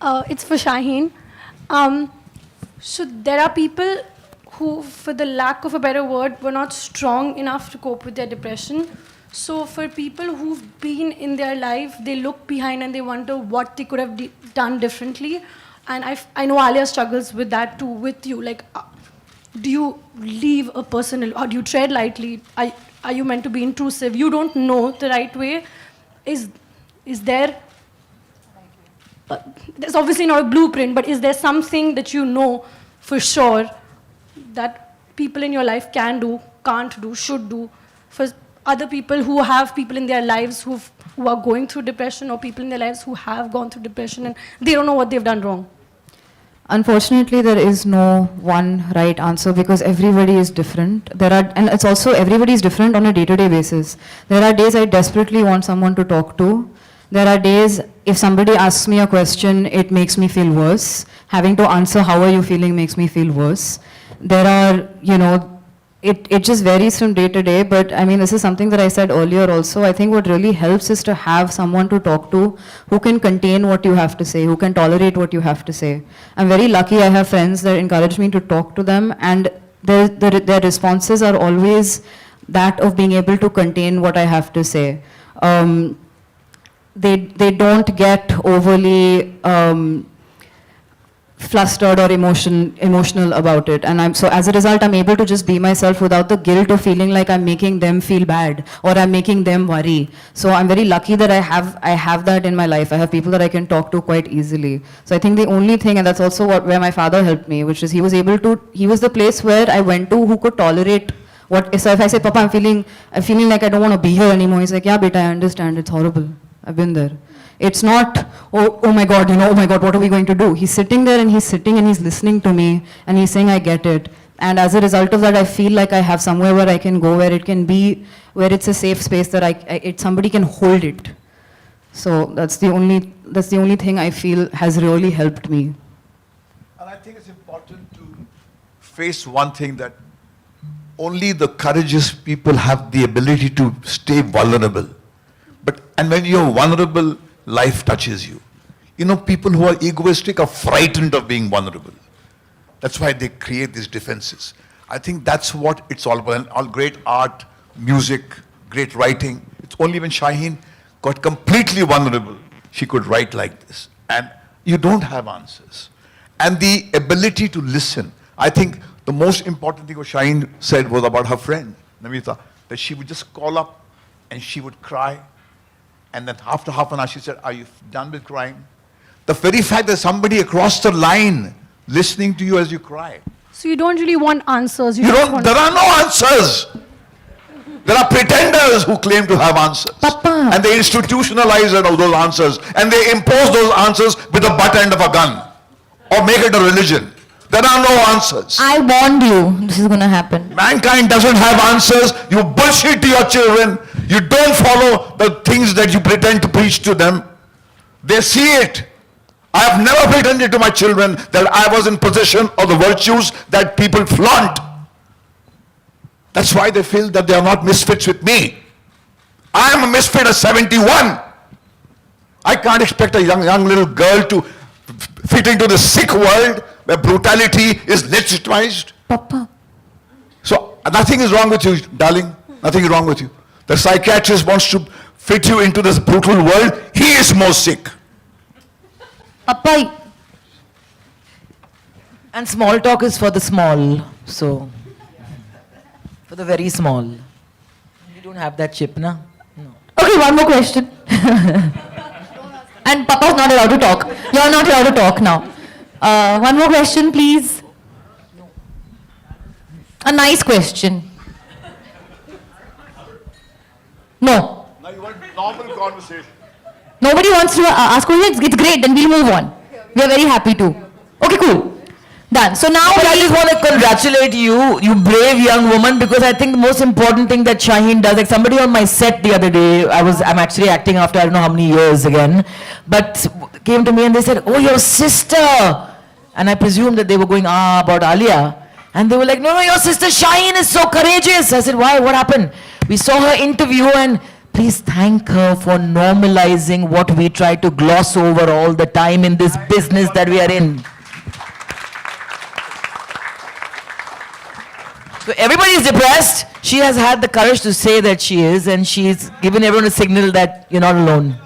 It's for Shaheen. So there are people who, for the lack of a better word, were not strong enough to cope with their depression. So for people who've been in their life, they look behind and they wonder what they could have done differently. And I know Alia struggles with that too, with you. Like, do you leave a person, or do you tread lightly? Are you meant to be intrusive? You don't know the right way. Is there... there's obviously not a blueprint, but is there something that you know for sure that people in your life can do, can't do, should do, for other people who have people in their lives who are going through depression, or people in their lives who have gone through depression and they don't know what they've done wrong? Unfortunately, there is no one right answer because everybody is different. And it's also everybody is different on a day-to-day basis. There are days I desperately want someone to talk to. There are days, if somebody asks me a question, it makes me feel worse. Having to answer, how are you feeling, makes me feel worse. There are, it just varies from day to day, but I mean, this is something that I said earlier also. I think what really helps is to have someone to talk to who can contain what you have to say, who can tolerate what you have to say. I'm very lucky I have friends that encourage me to talk to them, and their responses are always that of being able to contain what I have to say. They don't get overly flustered or emotional about it, and so as a result I'm able to just be myself without the guilt of feeling like I'm making them feel bad or I'm making them worry. So I'm very lucky that I have that in my life. I have people that I can talk to quite easily. So I think the only thing, and that's also where my father helped me, which is he was the place where I went to who could tolerate so if I say, Papa, I'm feeling like I don't want to be here anymore, he's like, yeah beta, I understand, it's horrible, I've been there. It's not, oh my God, oh my God, what are we going to do? He's sitting there and he's listening to me and he's saying, I get it. And as a result of that, I feel like I have somewhere where I can go, where it can be, where it's a safe space that somebody can hold it. So that's the only thing I feel has really helped me. And I think it's important to face one thing, that only the courageous people have the ability to stay vulnerable. And when you're vulnerable, life touches you. People who are egoistic are frightened of being vulnerable. That's why they create these defenses. I think that's what it's all about. And all great art, music, great writing. It's only when Shaheen got completely vulnerable, she could write like this. And you don't have answers. And the ability to listen. I think the most important thing what Shaheen said was about her friend, Namita, that she would just call up and she would cry. And then after half an hour, she said, are you done with crying? The very fact that somebody across the line listening to you as you cry. So you don't really want answers. There are no answers. There are pretenders who claim to have answers. Papa. And they institutionalize those answers. And they impose those answers with the butt end of a gun. Or make it a religion. There are no answers. I warned you this is going to happen. Mankind doesn't have answers. You bullshit to your children. You don't follow the things that you pretend to preach to them. They see it. I have never pretended to my children that I was in possession of the virtues that people flaunt. That's why they feel that they are not misfits with me. I am a misfit at 71. I can't expect a young little girl to fit into the sick world where brutality is legitimized. Papa. So nothing is wrong with you, darling. Nothing is wrong with you. The psychiatrist wants to fit you into this brutal world. He is more sick. Papa. And small talk is for the small, so for the very small. We don't have that chip, na? No. Okay, one more question. And Papa's not allowed to talk. You're not allowed to talk now. One more question, please. A nice question. No. Now you want normal conversation. Nobody wants to ask questions. It's great. Then we'll move on. We are very happy to. Okay, cool. Done. So now But I just want to congratulate you, you brave young woman, because I think the most important thing that Shaheen does, like somebody on my set the other day, I'm actually acting after I don't know how many years again, but came to me and they said, oh, your sister. And I presumed that they were going, about Alia. And they were like, no, your sister Shaheen is so courageous. I said, why? What happened? We saw her interview and please thank her for normalizing what we try to gloss over all the time in this business that we are in. So everybody is depressed. She has had the courage to say that she is, and she's given everyone a signal that you're not alone.